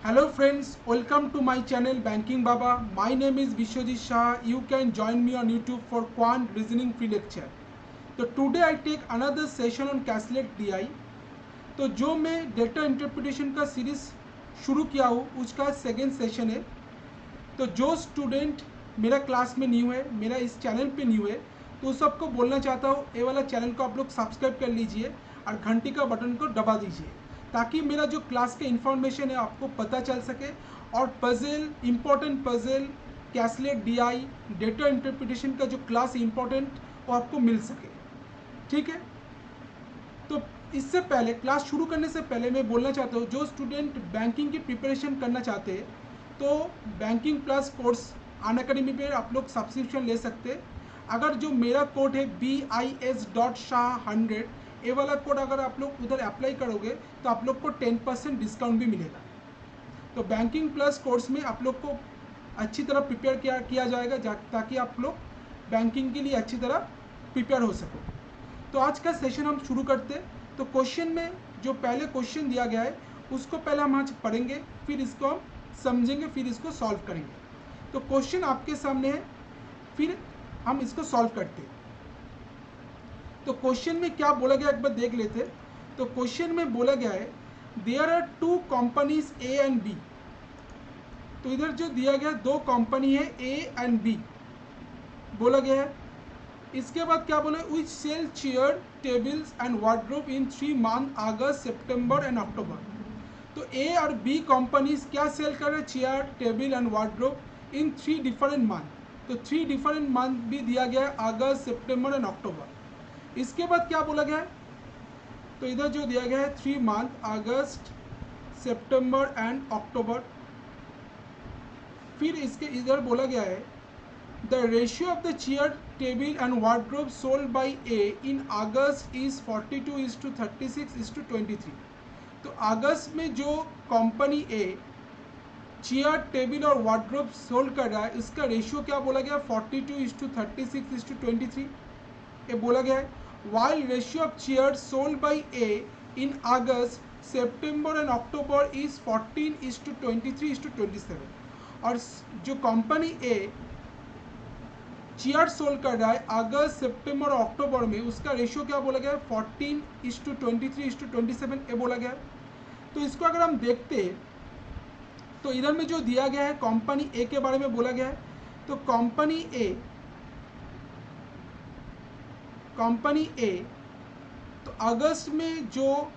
Hello friends, welcome to my channel Banking Baba. My name is Vishwajit Shah. You can join me on YouTube for Quant Reasoning Free Lecture. तो today I take another session on Castled DI. तो जो मैं data interpretation का series शुरू किया हूँ उसका second session है। तो जो स्टूडेंट मेरा क्लास में न्यू है, मेरा इस चैनल पे न्यू है, तो सबको बोलना चाहता हूँ ये वाला चैनल को आप लोग सब्सक्राइब कर लीजिए और घंटी का बटन को दबा दीजिए ताकि मेरा जो क्लास का इन्फॉर्मेशन है आपको पता चल सके और puzzle, important puzzle, caselet DI, data interpretation का जो क्लास इम्पोर्टेंट वो आपको मिल सके। ठीक है, तो इससे पहले क्लास शुरू करने से पहले मैं बोलना चाहता हूँ जो स्टूडेंट बैंकिंग की प्रिपरेशन करना चाहते हैं तो बैंकिंग प्लस कोर्स अनअकैडमी पे आप लोग सब्सक्रिप्शन ले सकते हैं। अगर जो मेरा कोड है BIS.SHAH100 ये वाला कोड अगर आप लोग उधर अप्लाई करोगे तो आप लोग को 10% डिस्काउंट भी मिलेगा। तो बैंकिंग प्लस कोर्स में आप लोग को अच्छी तरह प्रिपेयर किया जाएगा ताकि आप लोग बैंकिंग के लिए अच्छी तरह प्रिपेयर हो सको। तो आज का सेशन हम शुरू करते हैं। तो क्वेश्चन में जो पहले क्वेश्चन दिया गया है उसको पहले हम आज पढ़ेंगे, फिर इसको हम समझेंगे, फिर इसको सॉल्व करेंगे। तो क्वेश्चन आपके सामने है, फिर हम इसको सॉल्व करते हैं। तो क्वेश्चन में क्या बोला गया एक बार देख लेते हैं। तो क्वेश्चन में बोला गया है there are two companies A and B. तो इधर जो दिया गया दो कंपनी है ए एंड बी बोला गया है। इसके बाद क्या बोले which sell chair tables and wardrobe in 3 month August September and October. तो ए और बी कंपनीज क्या सेल कर रहे हैं, chair table and wardrobe in 3 different month. तो 3 डिफरेंट मंथ भी दिया गया है, अगस्त सितंबर एंड अक्टूबर। इसके बाद क्या बोला गया है, तो इधर जो दिया गया है 3 मंथ अगस्त सितंबर एंड अक्टूबर। फिर इसके इधर बोला गया है The ratio of the chair, table and wardrobe sold by A in August is 42:36:23। तो अगस्त में जो कंपनी ए चेयर टेबल और वार्डरोब सोल्ड कर रहा है इसका रेशियो क्या बोला गया 42:36:23 ये बोला गया है। While ratio of chair sold by A in August September and October is 14:23:27। और जो कंपनी ए चेयर सोल्ड कर रहा है अगस्त सितंबर और अक्टूबर में उसका रेशियो क्या बोला गया है 14:23:27 ये बोला गया है। तो इसको अगर हम देखते हैं तो इधर में जो दिया गया है कंपनी ए के बारे में बोला गया है। तो कंपनी ए तो अगस्त में जो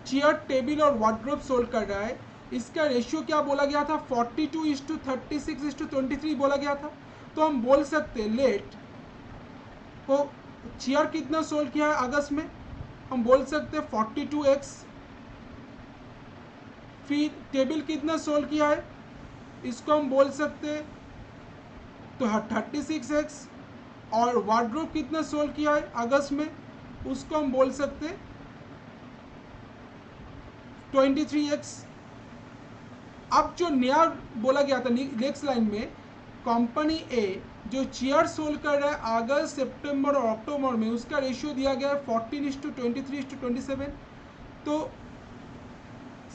चेयर टेबल और वार्डरोब सोल्ड कर रहा है इसका रेशियो क्या बोला गया था 42:36:23 बोला गया था। तो हम बोल सकते लेट को चेयर कितना सोल्ड किया है अगस्त में, हम बोल सकते 42x। फिर टेबल कितना सोल्ड किया है इसको हम बोल सकते तो 36x। और वार्डरोब कितना सोल्ड किया है अगस्त में उसको हम बोल सकते 23x। अब जो नया बोला गया था नेक्स्ट लाइन में कंपनी ए जो चेयर सोल्ड कर रहा है अगस्त सितंबर और अक्टूबर में उसका रेशियो दिया गया है 14:23:27। तो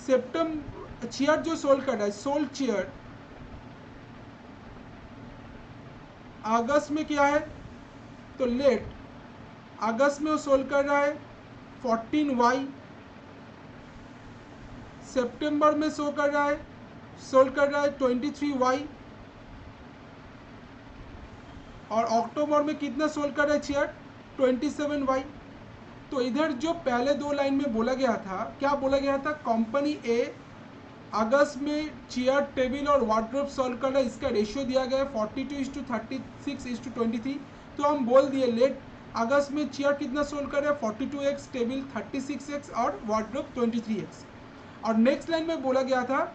सितंबर चेयर जो सोल्ड कर रहा है सोल्ड चेयर अगस्त में क्या है तो लेट अगस्त में वो सोल्ड कर रहा है 14y। सितंबर में सोल्ड कर रहा है 23y। और अक्टूबर में कितना सोल्ड कर रहा है चेयर 27y। तो इधर जो पहले दो लाइन में बोला गया था क्या बोला गया था कंपनी ए अगस्त में चेयर टेबल और वार्डरोब सोल्ड कर रहा है इसका रेशियो दिया गया है 42:36:23। तो हम बोल दिए लेट अगस्त में चेयर कितना सोल्ड कर रहा है 42x, टेबल 36x और वार्डरोब 23x। और नेक्स्ट लाइन में बोला गया था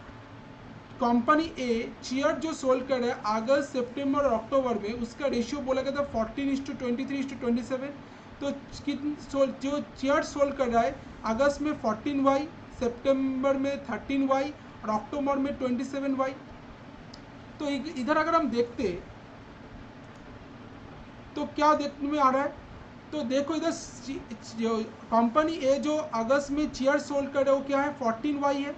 कंपनी ए चेयर जो सोल्ड कर रहा है अगस्त सितंबर और अक्टूबर में उसका रेशियो बोला गया था 14:23:27। तो जो चेयर सोल्ड कर रहा है अगस्त में 14y, सितंबर में 13y और अक्टूबर में 27y। तो इधर अगर हम देखते तो क्या देखने में आ रहा है तो देखो इधर जो कंपनी ए जो अगस्त में चेयर सोल्ड कर रहा है वो क्या है 14Y है,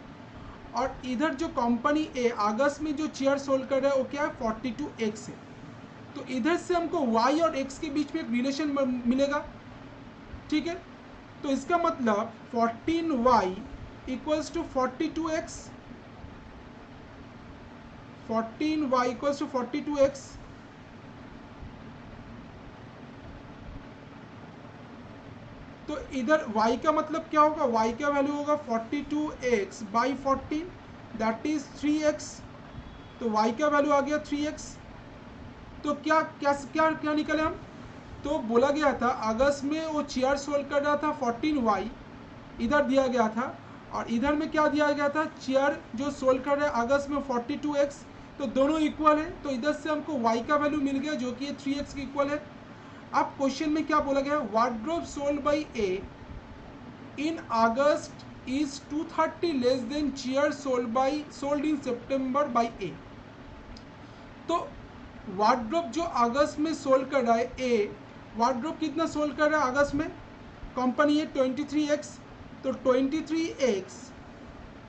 और इधर जो कंपनी ए अगस्त में जो चेयर सोल्ड कर रहा है वो क्या है 42X है। तो इधर से हमको y और x के बीच में एक रिलेशन मिलेगा, ठीक है। तो इसका मतलब 14y equals to 42x, 14y equals to 42x। तो इधर y का मतलब क्या होगा, y का वैल्यू होगा 42x by 14 that is 3x। तो y का वैल्यू आ गया 3x। तो क्या क्या क्या क्या निकले हम, तो बोला गया था अगस्त में वो चेयर सोल्व कर रहा था 14y, इधर दिया गया था, और इधर में क्या दिया गया था, चेयर जो सोल्व कर रहा है अगस्त में 42x। तो दोनों इक्वल है, तो इधर से हमको y का वैल्यू मिल गया जो कि 3x के इक्वल है। अब क्वेश्चन में क्या बोला गया, wardrobe sold by A in August is 230 less than chair sold in September by A. तो वार्डरोब जो अगस्त में सोल्ड कर रहा है ए, वार्डरोब कितना सोल्ड कर रहा है अगस्त में, कंपनी है 23x। तो 23x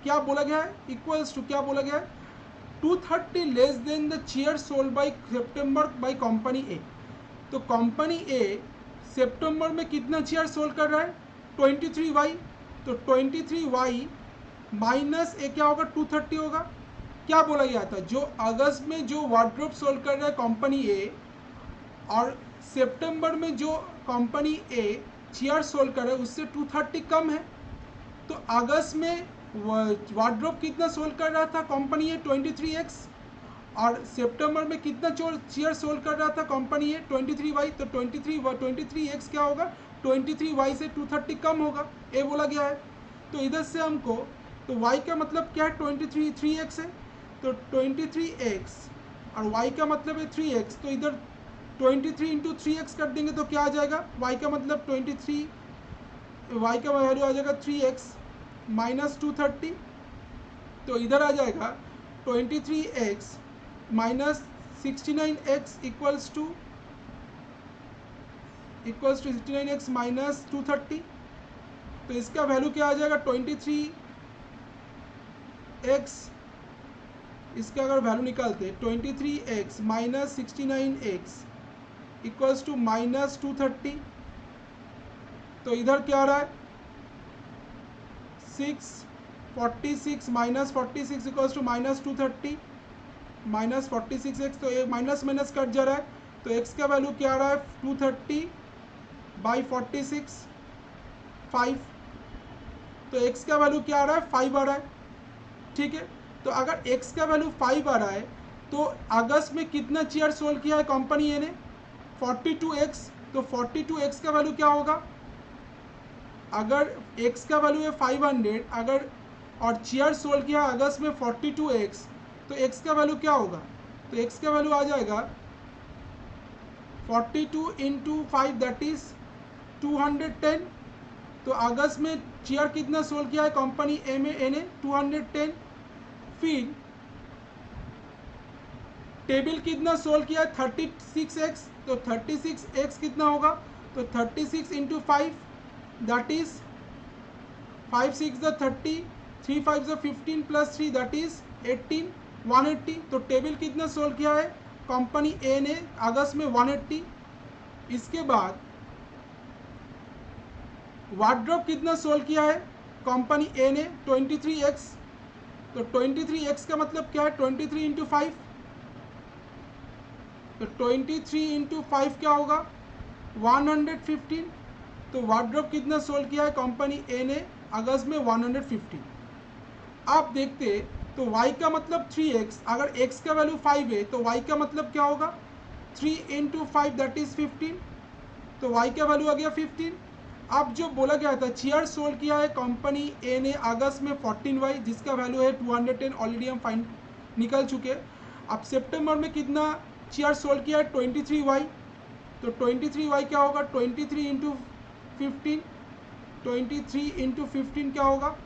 क्या बोला गया है, इक्वल्स टू क्या बोला गया है 230 less than the chair sold by September by company A. तो कंपनी ए सितंबर में कितना चेयर सोल्ड कर रहा है 23y। तो 23y माइनस ए क्या होगा 230 होगा। क्या बोला गया था, जो अगस्त में जो वार्डरोब सोल्ड कर रहा है कंपनी ए और सितंबर में जो कंपनी ए चेयर सोल्ड कर रहा है उससे 230 कम है। तो अगस्त में वार्डरोब कितना सोल्ड कर रहा था कंपनी ए 23x, और सितंबर में कितना चेयर सोल्ड कर रहा था कंपनी है 23y। तो 23x क्या होगा 23y से 230 कम होगा, ए बोला गया है। तो इधर से हमको, तो y का मतलब क्या है 3x है, तो 23x और y का मतलब है 3x। तो इधर 23 इंटू 3x कर देंगे तो क्या आ जाएगा, y का मतलब 23, y का वैल्यू आ जाएगा 3x माइनस 230। तो इधर आ जाएगा 23x minus 69x equals to 69x minus 230। तो इसका वैल्यू क्या आ जाएगा 23x, इसका अगर वैल्यू निकालते 23x minus 69x equals to minus 230। तो इधर क्या आ रहा है 646 minus 46 equals to minus 230 minus 46x। तो एक माइनस माइनस कट जा रहा है, तो x का वैल्यू क्या आ रहा है 230 बाई 46 5। तो x का वैल्यू क्या आ रहा है 5 आ रहा है, ठीक है। तो अगर x का वैल्यू 5 आ रहा है तो अगस्त में कितना चेयर सोल्ड किया है कंपनी ए ने 42x। तो 42x का वैल्यू क्या होगा, अगर x का वैल्यू है 500 अगर और चेयर सोल्ड किया अगस्त में 42x, तो x का वैल्यू क्या होगा, तो x का वैल्यू आ जाएगा 42 इंटू 5 दैट इज 210। तो अगस्त में चेयर कितना सोल्ड किया है कंपनी ए में ए ने 210। फिर टेबल कितना सोल्ड किया है 36x। तो 36x कितना होगा, तो 36 into 5 that is 5 6 the 30 3 5 the 15 plus 3 that is 18 180। तो टेबल कितना सोल्व किया है कंपनी ए ने अगस्त में 180। इसके बाद वार्डरोब कितना सोल्व किया है कंपनी ए ने 23x। तो 23x का मतलब क्या है 23 इंटू 5। तो 23 इंटू 5 क्या होगा 115। तो वार्डरोब कितना सोल्व किया है कंपनी ए ने अगस्त में 115। आप देखते तो y का मतलब 3x, अगर x का वैल्यू 5 है तो y का मतलब क्या होगा 3 इंटू 5 दैट इज 15। तो y का वैल्यू आ गया 15। अब जो बोला गया था चेयर सोल्ड किया है कंपनी ए ने अगस्त में 14y जिसका वैल्यू है 210, ऑलरेडी हम फाइन निकल चुके। अब सितंबर में कितना चेयर सोल्ड किया है 23y। तो 23y क्या होगा 23 इंटू 15, 23 इंटू 15 क्या होगा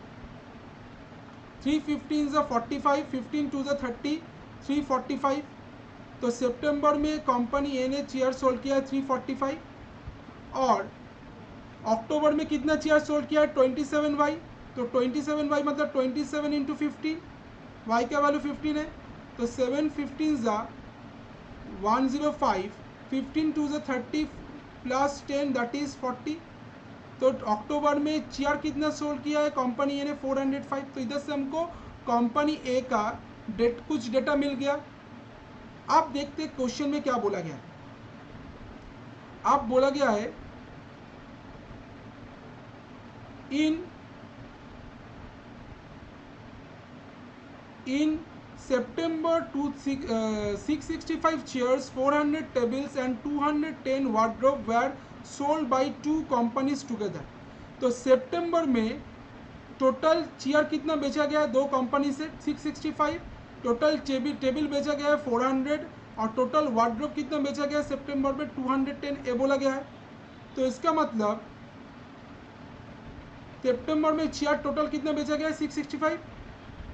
3 15 45, 15 टू 30 345। तो सितंबर में कंपनी ए ने चेयर सोल्ड किया 345। और अक्टूबर में कितना चेयर सोल्ड किया है 27y, तो 27y मतलब 27 इंटू 15, y का वैल्यू 15 है, तो 7 15 ज़ा 105, 15 टू ज़ा 30 प्लस 10 दैट इज 40। तो अक्टूबर में चेयर कितना सोल्ड किया है कंपनी ए ने 405। तो इधर से हमको कंपनी ए का कुछ डेटा मिल गया। आप देखते क्वेश्चन में क्या बोला गया है। आप बोला गया है in September 665 chairs, 400 tables and 210 wardrobe were sold by two companies together। तो सितंबर में टोटल चेयर कितना बेचा गया है दो कंपनी से 665, टोटल टेबल बेचा गया है 400 और टोटल वार्डरोब कितना बेचा गया है सितंबर में 210 ए बोला गया है। तो इसका मतलब सितंबर में चेयर टोटल कितना बेचा गया है 665।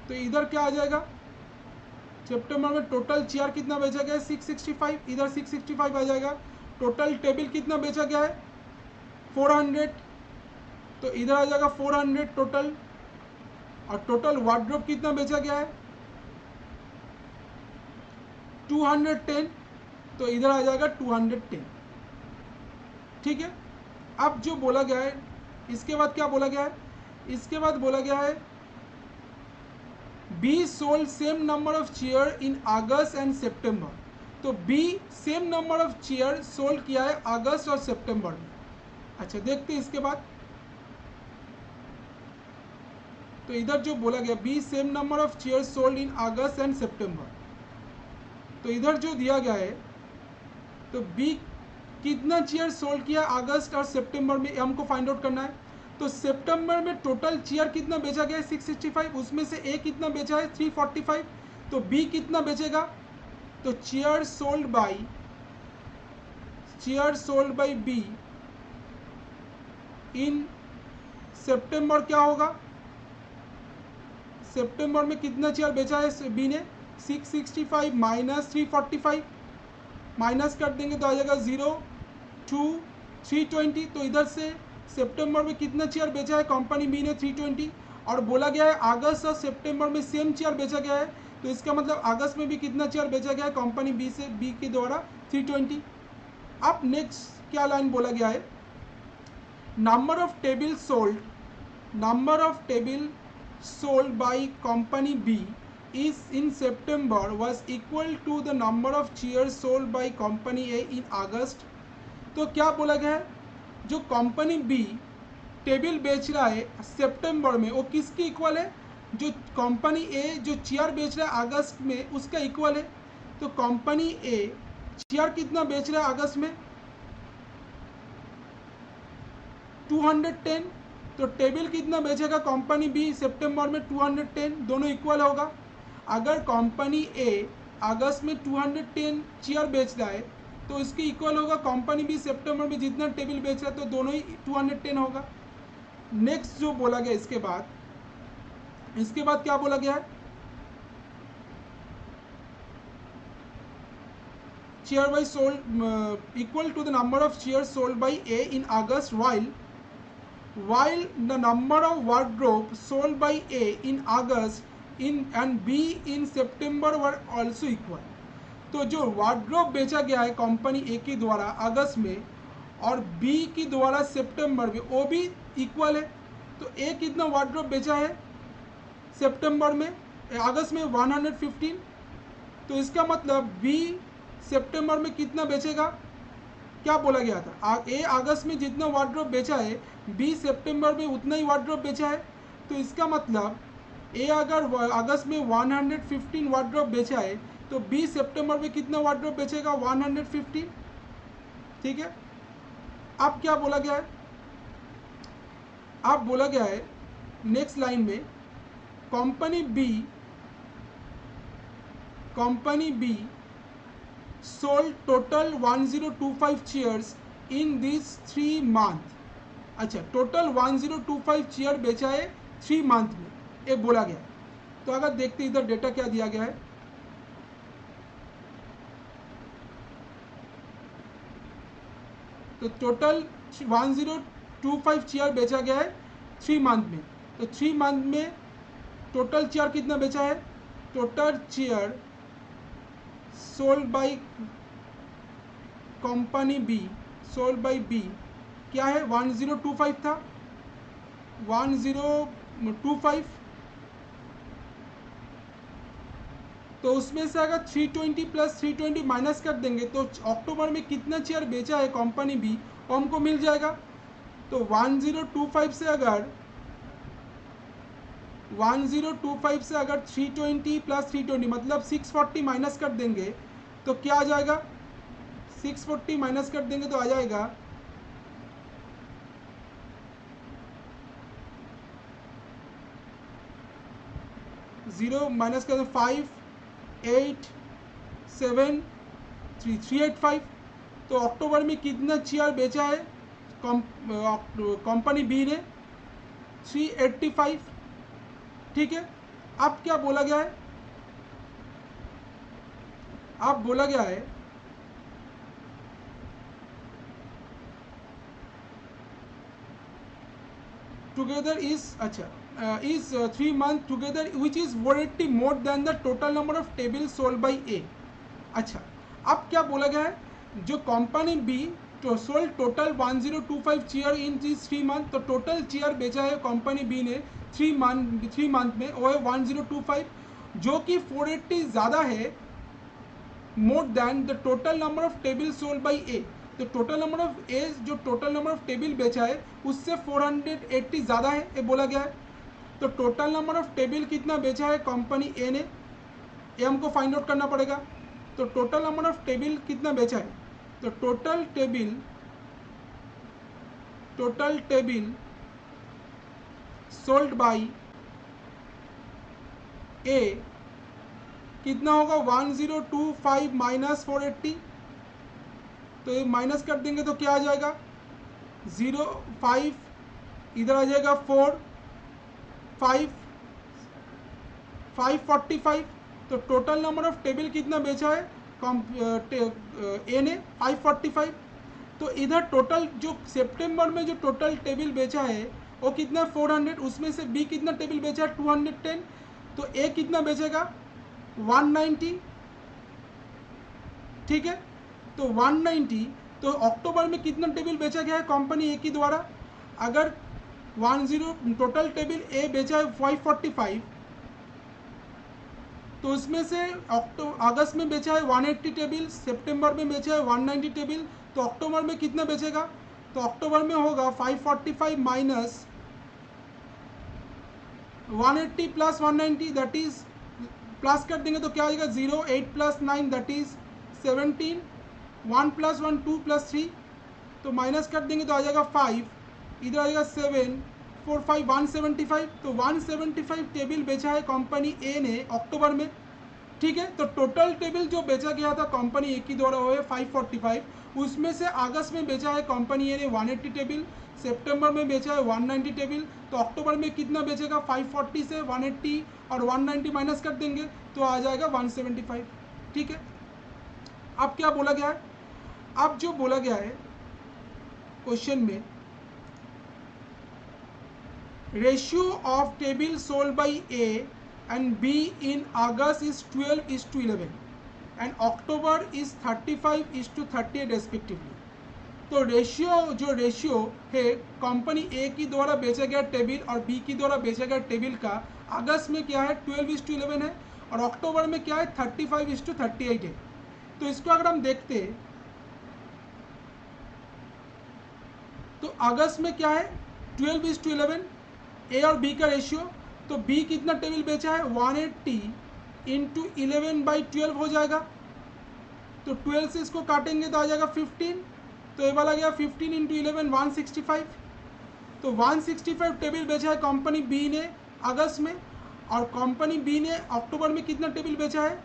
तो इधर क्या आ जाएगा, सितंबर में टोटल चेयर कितना बेचा गया है 665, इधर 665 आ जाएगा। टोटल टेबल कितना बेचा गया है 400, तो इधर आ जाएगा 400 टोटल। और टोटल वार्डरोब कितना बेचा गया है 210, तो इधर आ जाएगा 210। ठीक है। अब जो बोला गया है इसके बाद क्या बोला गया है, इसके बाद बोला गया है B sold same number of chair in August and September. तो B same number of chair sold किया है अगस्त और सितंबर में। अच्छा देखते हैं इसके बाद। तो इधर जो बोला गया B same number of chair sold in August and September, तो इधर जो दिया गया है तो बी कितना चेयर सोल्ड किया अगस्त और सितंबर में हमको फाइंड आउट करना है। तो सितंबर में टोटल चेयर कितना बेचा गया है 665, उसमें से ए कितना बेचा है 345, तो बी कितना बेचेगा, तो chair sold by B in September क्या होगा, सितंबर में कितना चेयर बेचा है बी ने 665 माइनस 345, माइनस कर देंगे तो आ जाएगा 0 2 320। तो इधर से सितंबर में कितना चेयर बेचा है कंपनी बी ने 320, और बोला गया है अगस्त और सितंबर में सेम चेयर बेचा गया है, तो इसका मतलब अगस्त में भी कितना चेयर बेचा गया है कंपनी बी के द्वारा 320। अब नेक्स्ट क्या लाइन बोला गया है, number of table sold by company B is in September was equal to the number of chairs sold by company A in August। तो क्या बोला गया है, जो कंपनी बी टेबल बेच रहा है सितंबर में वो किसकी इक्वल है, जो कंपनी ए जो चेयर बेच रहा है अगस्त में उसका इक्वल है। तो कंपनी ए चेयर कितना बेच रहा है अगस्त में 210, तो टेबल कितना बेचेगा कंपनी बी सितंबर में 210, दोनों इक्वल होगा। अगर कंपनी ए अगस्त में 210 चेयर बेच रहा है तो इसके इक्वल होगा कंपनी बी सितंबर में जितना टेबल बेच रहा है, तो दोनों ही 210 होगा। नेक्स्ट जो बोला गया इसके बाद क्या बोला गया है, chair by sold equal to the number of chair sold by A in August while the number of wardrobe sold by A in August and B in September were also equal। तो जो wardrobe बेचा गया है company ए के द्वारा अगस्त में और B की द्वारा सितंबर में वो भी इक्वल है। तो ए कितना वार्ड्रोब बेचा है सितंबर में अगस्त में 115, तो इसका मतलब बी सितंबर में कितना बेचेगा, क्या बोला गया था ए अगस्त में जितना वार्ड्रोब बेचा है बी सितंबर में उतना ही वार्ड्रोब बेचा है। तो इसका मतलब ए अगर अगस्त में 115 वार्ड्रोब बेचा है तो बी सितंबर में कितना वार्ड्रोब बेचेगा 115। ठीक है। अब क्या बोला गया है, अब बोला गया है नेक्स्ट लाइन में company B sold total 1025 chairs in these 3 months। अच्छा टोटल 1025 चेयर बेचा है 3 मंथ में, ये बोला गया। तो अगर देखते इधर डेटा क्या दिया गया है, तो टोटल 1025 चेयर बेचा गया है 3 मंथ में। तो 3 मंथ में टोटल चेयर कितना बेचा है? Total chair sold by company B, sold by B क्या है? 1025 था, 1025। तो उसमें से अगर 320 प्लस 320 माइनस कर देंगे तो अक्टूबर में कितना चेयर बेचा है कंपनी बी वो हमको मिल जाएगा। तो 1025 से अगर 320 प्लस 320 मतलब 640 माइनस कर देंगे तो क्या आ जाएगा? 640 माइनस कर देंगे तो आ जाएगा 0 माइनस कर 5,8,7,3,385। तो अक्टूबर में कितना चेयर बेचा है कंपनी बी ने? 385। ठीक है। अब क्या बोला गया है? अब बोला गया है together is is 3 month together which is 480 more than the total number of tables sold by A। अच्छा, अब क्या बोला गया है? जो कंपनी बी तो sold total 1025 chair in this 3 month. तो टोटल चेयर बेचा है कंपनी बी ने 3 मंथ में वो है 1025, जो कि 480 ज़्यादा है more than the total number of table sold by A. तो टोटल नंबर ऑफ ए, जो टोटल नंबर ऑफ टेबल बेचा है उससे 480 ज़्यादा है, ये बोला गया है। तो टोटल नंबर ऑफ टेबल कितना बेचा है कंपनी ए ने, ये हमको फाइंड आउट करना पड़ेगा। तो टोटल नंबर ऑफ टेबल कितना बेचा है? तो टोटल टेबल सोल्ड बाई ए कितना होगा? 1025 माइनस 480। तो ये माइनस कर देंगे तो क्या आ जाएगा? 05, इधर आ जाएगा 4, 545। तो टोटल नंबर ऑफ टेबल कितना बेचा है ए ने? 545। तो इधर टोटल जो सितंबर में जो टोटल टेबल बेचा है वो कितना? 400। उसमें से बी कितना टेबल बेचा है? 210। तो ए कितना बेचेगा? 190। ठीक है। तो 190। तो अक्टूबर में कितना टेबल बेचा गया है कंपनी ए की द्वारा? अगर 10 टोटल टेबल ए बेचा है 545, तो उसमें से अगस्त में बेचा है 180 टेबल, सितंबर में बेचा है 190 टेबल। तो अक्टूबर में कितना बेचेगा? तो अक्टूबर में होगा 545 minus 180 plus 190 that is, plus कर देंगे तो क्या आ जाएगा? 0, 8 plus 9 that is 17, 1 plus 1 2 plus 3। तो माइनस कर देंगे तो आ जाएगा 5, इधर आ जाएगा 7, 4 5 175। तो 175 टेबल बेचा है कंपनी ए ने अक्टूबर में। ठीक है। तो टोटल टेबल जो बेचा गया था कंपनी ए की द्वारा वो है 545। उसमें से अगस्त में बेचा है कंपनी ए ने 180 टेबल, सितंबर में बेचा है 190 टेबल। तो अक्टूबर में कितना बेचेगा? 540 से 180 और 190 माइनस कर देंगे तो आ जाएगा 175। ठीक है। अब क्या बोला गया है? अब जो बोला गया है क्वेश्चन में, ratio of table sold by A and B in August is 12:11 and October is 35:38 respectively। तो जो रेशियो है कंपनी ए की द्वारा बेचा गया टेबल और बी की द्वारा बेचा गया टेबल का अगस्त में क्या है? 12:11 है और अक्टूबर में क्या है? 35:38 है। तो इसको अगर हम देखते तो अगस्त में क्या है? 12:11 ए और बी का रेशियो। तो बी कितना टेबल बेचा है? 180 इंटू 11/12 हो जाएगा। तो 12 से इसको काटेंगे तो आ जाएगा 15। तो ये वाला गया 15 इंटू 11 165। तो 165 टेबल बेचा है कंपनी बी ने अगस्त में, और कंपनी बी ने अक्टूबर में कितना टेबल बेचा है?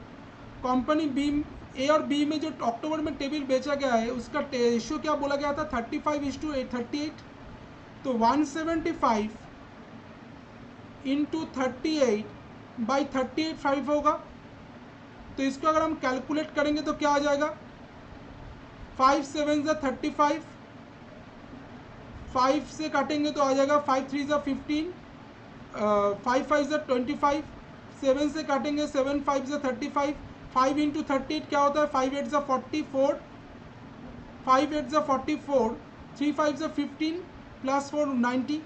कंपनी बी ए और बी में जो अक्टूबर में टेबल बेचा गया है उसका रेशियो क्या बोला गया था? 35:38। तो 175 इंटू 38/38 5 होगा। तो इसको अगर हम कैलकुलेट करेंगे तो क्या आ जाएगा? 5 7 35, 5 से काटेंगे तो आ जाएगा 5 3 ज़ा 15, 5 5 ज़ा 25, 7 से काटेंगे 7 5 ज़ा 35, 5 इंटू 38 क्या होता है, 5 8 ज़ा 44, 5 8 ज़ा 44, 3 5 ज़ा 15 प्लस 4 90,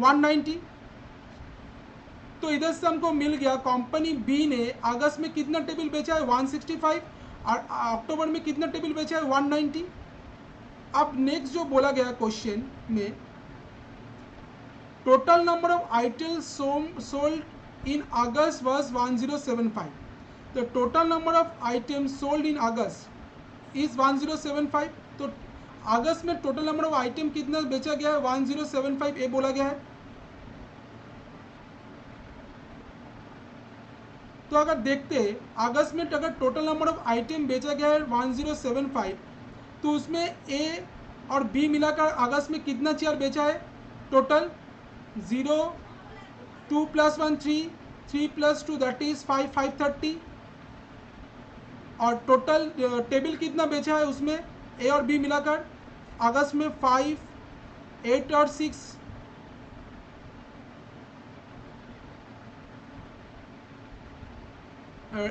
190। तो इधर से हमको मिल गया कंपनी बी ने अगस्त में कितना टेबल बेचा है 165 और अक्टूबर में कितना टेबल बेचा है 190। अब नेक्स्ट जो बोला गया क्वेश्चन में, total number of items sold in August was 1075। तो total number of items sold in August is 1075। तो अगस्त में टोटल नंबर ऑफ आइटम कितना बेचा गया है 1075 ये बोला गया है। तो अगर देखते अगस्त में अगर टोटल नंबर ऑफ आइटम बेचा गया है 1075, तो उसमें ए और बी मिलाकर अगस्त में कितना चेयर बेचा है टोटल 0, 2 + 1 3, 3 + 2 दैट इज 5, 530। और टोटल टेबल कितना बेचा है उसमें ए और बी मिलाकर अगस्त में 5, 8 और 6।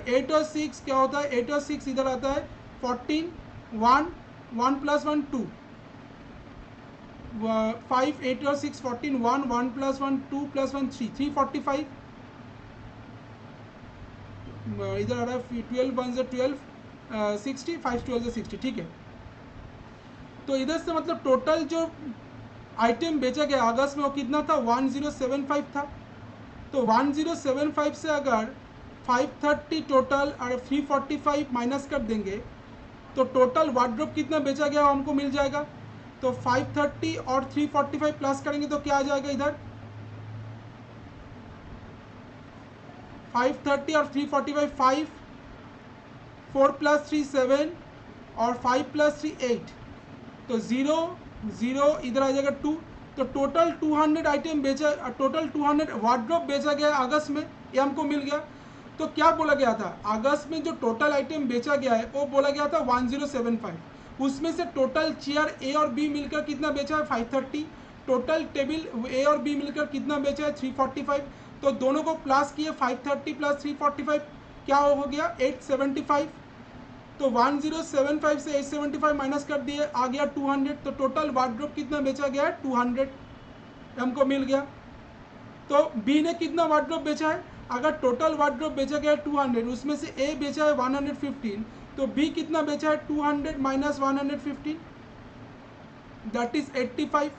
एट और 6 क्या होता है, 8 और 6 इधर आता है 14, 1, 1 + 1 2, 5 8 और 6 14, 1, 1 + 1 2 + 1 3, 345। इधर आ रहा है 12 1 12, 60, 5 12 60, ठीक है। तो इधर से मतलब टोटल जो आइटम बेचा गया अगस्त में वो कितना था 1075 था। तो 1075 से अगर 530 टोटल और 345 माइनस कर देंगे तो टोटल वार्डरोब कितना बेचा गया हमको मिल जाएगा। तो 530 और 345 प्लस करेंगे तो क्या आ जाएगा इधर 530 और 345, 5, 4 + 3 7 और 5 + 3 8, तो 0 0 इधर आ जाएगा 2। तो टोटल 200 आइटम बेचा, टोटल 200 वार्डरोब बेचा गया अगस्त में, ये हमको मिल गया। तो क्या बोला गया था अगस्त में जो टोटल आइटम बेचा गया है वो बोला गया था 1075। उसमें से टोटल चेयर ए और बी मिलकर कितना बेचा है 530, टोटल टेबल ए और बी मिलकर कितना बेचा है 345। तो दोनों को प्लस किए 530 + 345 क्या हो गया 875। तो 1075 से 875 माइनस कर दिए आ गया 200। तो टोटल वार्डरोब कितना बेचा गया है 200 हमको मिल गया। तो बी ने कितना वार्डरोब बेचा है, अगर टोटल वार्डरोब बेचा गया है 200 उसमें से ए बेचा है 115, तो बी कितना बेचा है 200 - 115 दैट इज 85।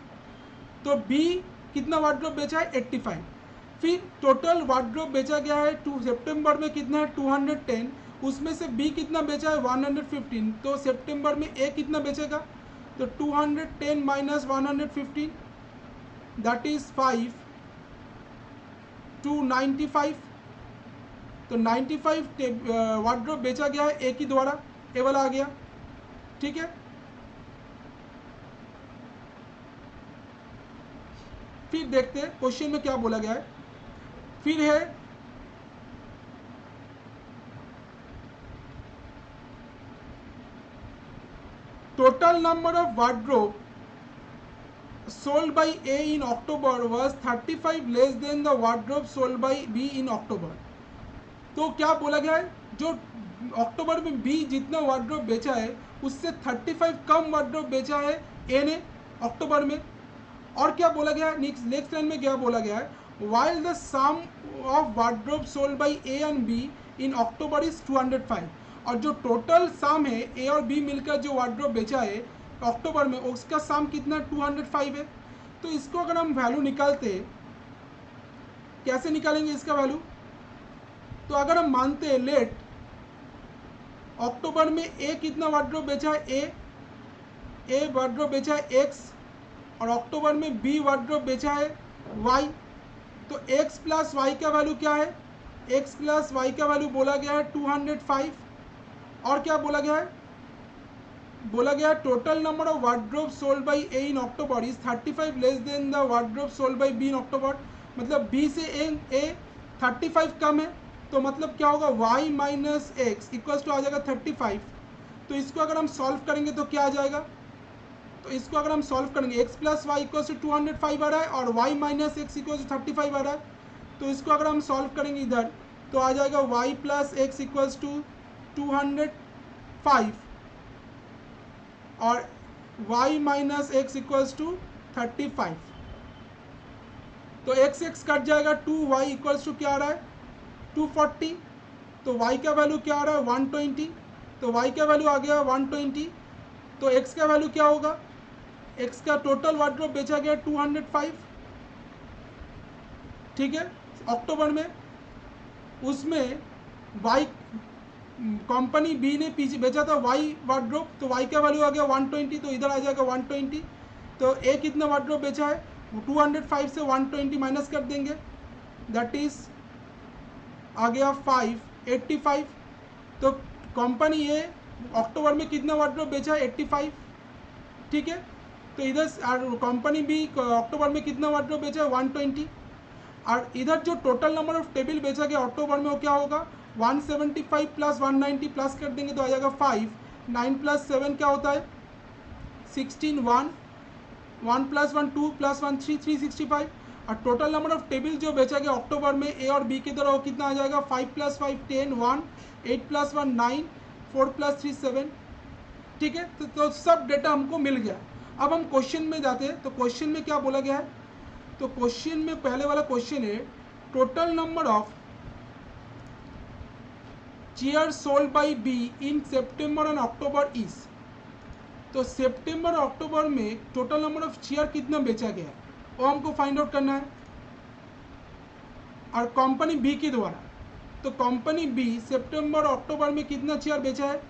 तो बी कितना वार्डरोब बेचा है 85। फिर टोटल वार्डरोब बेचा गया है सितंबर में कितना है 210, उसमें से बी कितना बेचा है 115। तो सितंबर में ए कितना बेचेगा, तो 210 - 115 दैट इज 5 to 95। तो 95 वार्डरोब बेचा गया है ए की द्वारा, ए वाला आ गया, ठीक है। फिर देखते हैं क्वेश्चन में क्या बोला गया है। फिर है total number of wardrobe sold by A in October was 35 less than the wardrobe sold by B in October। तो क्या बोला गया है जो अक्टूबर में बी जितना वार्डरोब बेचा है उससे 35 कम वार्डरोब बेचा है ए ने अक्टूबर में। और क्या बोला गया है नेक्स्ट लाइन में क्या बोला गया है, while the sum of wardrobe sold by A and B in October is 205। और जो टोटल सम है ए और बी मिलकर जो वार्डरोब बेचा है अक्टूबर में उसका सम कितना 205 है। तो इसको अगर हम वैल्यू निकालते कैसे निकालेंगे इसका वैल्यू, तो अगर हम मानते हैं लेट अक्टूबर में ए कितना वार्डरोब बेचा है ए वार्डरोब बेचा है एक्स और अक्टूबर में बी वार्डरोब बेचा है वाई। तो x + y का वैल्यू क्या है, x + y का वैल्यू बोला गया है 205। और क्या बोला गया है, बोला गया total number of wardrobe sold by A in October is 35 less than the wardrobe sold by B in October. मतलब बी से ए 35 कम है, तो मतलब क्या होगा y - x इक्वल्स टू आ जाएगा 35। तो इसको अगर हम सॉल्व करेंगे तो क्या आ जाएगा तो इसको अगर हम सॉल्व करेंगे x plus y equal to 205 आ रहा है और y minus x equal to 35 आ रहा है, तो इसको अगर हम सॉल्व करेंगे इधर तो आ जाएगा y plus x equals to 205 और y minus x equals to 35। तो x x कट जाएगा, 2y इक्वल्स टू क्या आ रहा है 240, तो y का वैल्यू क्या आ रहा है 120, तो y का वैल्यू आ गया 120, तो x का वैल्यू क्या होगा, x का टोटल वार्डरोब बेचा गया 205, ठीक है अक्टूबर में। उसमें y कंपनी बी ने पीछे बेचा था y वार्डरोब, तो y का वैल्यू आ गया 120, तो इधर आ जाएगा 120। तो ए कितना वार्डरोब बेचा है 205 से 120 माइनस कर देंगे, दैट इज आ गया 585। तो कंपनी ए अक्टूबर में कितना वार्डरोब बेचा है 85, ठीक है। तो इधर कंपनी बी अक्टूबर में कितना वार्डरोब बेचा है 120, और इधर जो टोटल नंबर ऑफ टेबल बेचा गया अक्टूबर में वो क्या होगा 175 प्लस 190 प्लस कर देंगे तो आ जाएगा 5, 9 प्लस 7 क्या होता है 16, 1 प्लस 1 2 प्लस 1 3, 365। और टोटल नंबर ऑफ टेबल जो बेचा गया अक्टूबर में ए और बी की तरह वो कितना आ जाएगा 5 प्लस 5 10, 1 8 प्लस 1 9, 4 प्लस 3 7, ठीक है। तो सब डेटा हमको मिल गया। अब हम क्वेश्चन में जाते हैं, तो क्वेश्चन में क्या बोला गया है, तो क्वेश्चन में पहले वाला क्वेश्चन है total number of chair sold by B in September and October is. तो सितंबर और अक्टूबर में टोटल नंबर ऑफ चेयर कितना बेचा गया है वो हमको फाइंड आउट करना है, और कंपनी बी के द्वारा। तो कंपनी बी सितंबर और अक्टूबर में कितना चेयर बेचा है,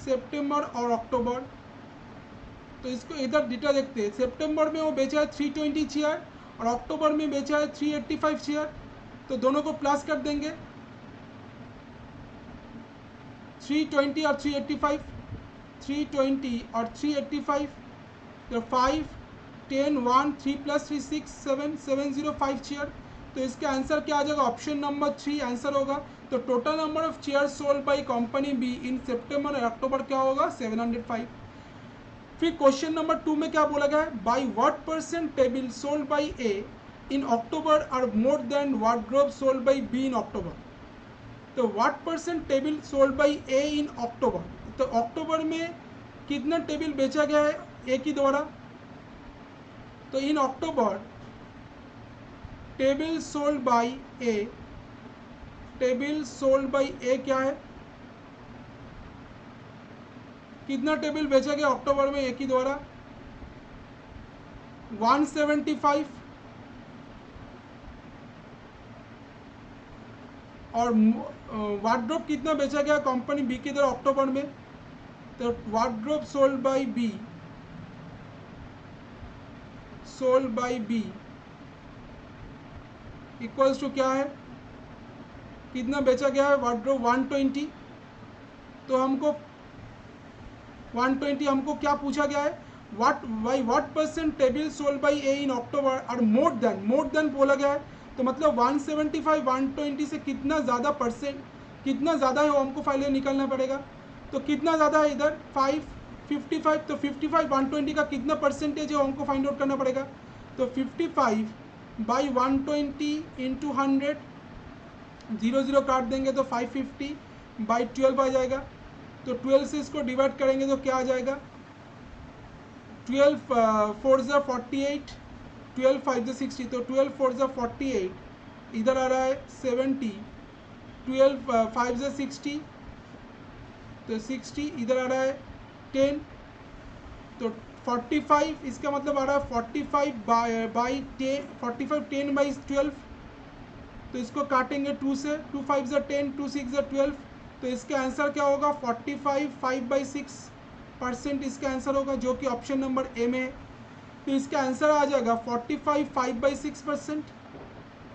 सितंबर और अक्टूबर, तो इसको इधर डेटा देखते हैं। सितंबर में वो बेचा है 320 चेयर और अक्टूबर में बेचा है 385 चेयर, तो दोनों को प्लस कर देंगे 320 और 385, 320 और 385, तो 5 10 1 3 प्लस 3 6 7 705 चेयर। तो इसका आंसर क्या आ जाएगा, ऑप्शन नंबर 3 आंसर होगा। तो total number of chair sold by company B in September और अक्टूबर क्या होगा 705। फिर क्वेश्चन नंबर 2 में क्या बोला गया है, by what percent table sold by A in October are more than wardrobe sold by B in October. तो what percent table sold by A in October, तो अक्टूबर में कितना टेबल बेचा गया है ए की द्वारा। तो in October table sold by A, table sold by A क्या है, कितना टेबल बेचा गया अक्टूबर में ए की द्वारा 175, और वार्डरोब कितना बेचा गया कंपनी बी की द्वारा अक्टूबर में। तो wardrobe sold by B, sold by B equals to क्या है, कितना बेचा गया है वार्डरोब 120। तो हमको 120 हमको क्या पूछा गया है, what percent table sold by A in October और मोर देन बोला गया है। तो मतलब 175 120 से कितना ज़्यादा परसेंट, कितना ज़्यादा है वो हमको पहले निकालना पड़ेगा। तो कितना ज़्यादा है इधर 55, तो 55 120 का कितना परसेंटेज है वो हमको फाइंड आउट करना पड़ेगा। तो 55 बाई 120 इंटू 100, 0 काट देंगे तो 550 बाई 12 आ जाएगा। तो 12 से इसको डिवाइड करेंगे तो क्या आ जाएगा, 12 4 ज़ा 48, 12 5 ज़ा 60, तो 12 4 ज़ा 48, इधर आ रहा है 70, 12 5 ज़ा 60, तो 60, इधर आ रहा है 10, तो 45, इसका मतलब आ रहा है 45 बाई 10, 45 10 बाई 12, तो इसको काटेंगे 2 से, 2 5 ज़ा 10, 2 6 ज़ा 12, तो इसका आंसर क्या होगा 45 5/6% इसका आंसर होगा, जो कि ऑप्शन नंबर ए में है। तो इसका आंसर आ जाएगा 45 5/6%,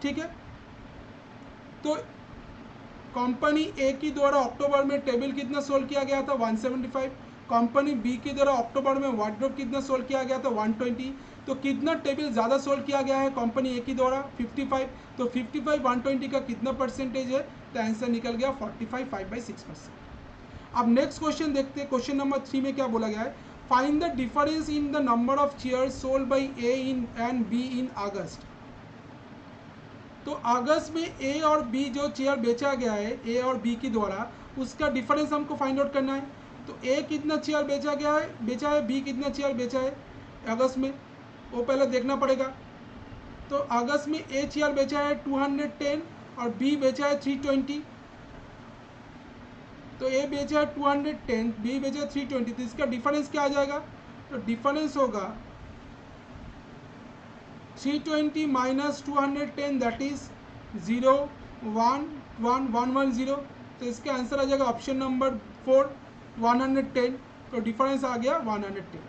ठीक है। तो कंपनी ए की द्वारा अक्टूबर में टेबल कितना सोल्व किया गया था 175, कंपनी बी की द्वारा अक्टूबर में वार्डरोब कितना सोल्व किया गया था 120। तो कितना टेबल ज़्यादा सोल्व किया गया है कंपनी ए की द्वारा 55, तो 55 120 का कितना परसेंटेज है, तो आंसर निकल गया 45 5/6%। अब नेक्स्ट क्वेश्चन देखते हैं, क्वेश्चन नंबर 3 में क्या बोला गया है, find the difference in the number of chairs sold by A in and B in August. तो अगस्त में ए और बी जो चेयर बेचा गया है ए और बी के द्वारा, उसका डिफरेंस हमको फाइंड आउट करना है। तो ए कितना चेयर बेचा है, बी कितना चेयर बेचा है अगस्त में, वो पहले देखना पड़ेगा। तो अगस्त में ए चेयर बेचा है 210 और बी बेचा है 320। तो ए बेचा है 210, बी बेचा है 320, तो इसका डिफरेंस क्या आ जाएगा? तो डिफरेंस होगा 320 माइनस 210 दैट इज 01110। तो इसका आंसर आ जाएगा ऑप्शन नंबर 4 110। तो डिफरेंस आ गया 110।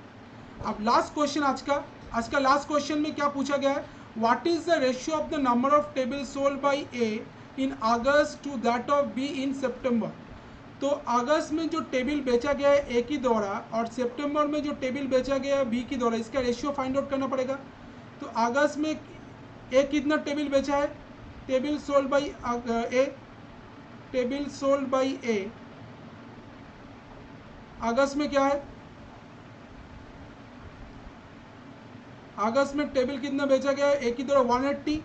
अब लास्ट क्वेश्चन आज का लास्ट क्वेश्चन में क्या पूछा गया है? What is the ratio of the number of table sold by A in August to that of B in September. तो अगस्त में जो टेबल बेचा गया है ए की द्वारा और सितंबर में जो टेबल बेचा गया है बी की द्वारा, इसका रेशियो फाइंड आउट करना पड़ेगा। तो अगस्त में ए कितना टेबल बेचा है? टेबल सोल्ड बाय ए अगस्त में क्या है? अगस्त में टेबल कितना बेचा गया है? ए की द्वारा 180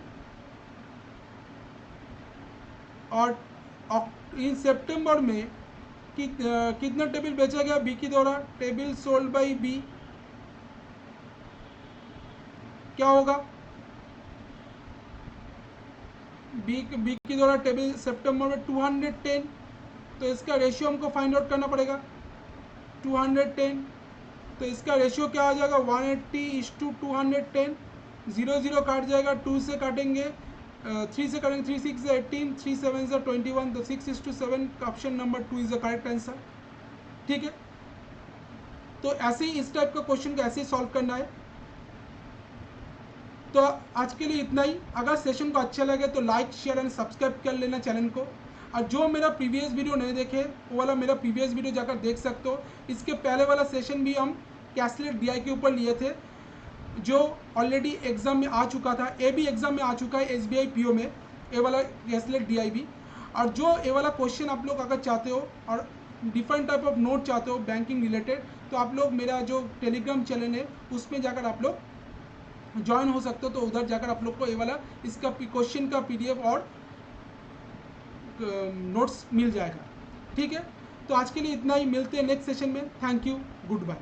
और इन सितंबर में कितना टेबल बेचा गया बी की द्वारा? टेबल सोल्ड बाय बी क्या होगा? बी की द्वारा टेबल सितंबर में 210। तो इसका रेशियो हमको फाइंड आउट करना पड़ेगा 210। तो इसका रेशियो क्या आ जाएगा? 180:210। 0 काट जाएगा, 2 से काटेंगे, 3 से काटेंगे, 3 6 से 18, 3 7 से 21। तो 6:7 option number 2 is the correct answer. ठीक है, तो ऐसे ही इस टाइप का क्वेश्चन को ऐसे ही सॉल्व करना है। तो आज के लिए इतना ही। अगर सेशन को अच्छा लगे तो लाइक शेयर एंड सब्सक्राइब कर लेना चैनल को। और जो मेरा प्रीवियस वीडियो नहीं देखे वो वाला मेरा प्रीवियस वीडियो जाकर देख सकते हो। इसके पहले वाला सेशन भी हम कैशलेट डीआई के ऊपर लिए थे, जो ऑलरेडी एग्जाम में आ चुका था। ए भी एग्जाम में आ चुका है एसबीआई पीओ में, ए वाला कैशलेट डीआई भी। और जो ए वाला क्वेश्चन आप लोग अगर चाहते हो और डिफरेंट टाइप ऑफ नोट चाहते हो बैंकिंग रिलेटेड, तो आप लोग मेरा जो टेलीग्राम चैनल है उसमें जाकर आप लोग ज्वाइन हो सकते हो। तो उधर जाकर आप लोग को ये वाला इसका क्वेश्चन का पीडीएफ और नोट्स मिल जाएगा। ठीक है, तो आज के लिए इतना ही। मिलते हैं नेक्स्ट सेशन में। Thank you, good bye.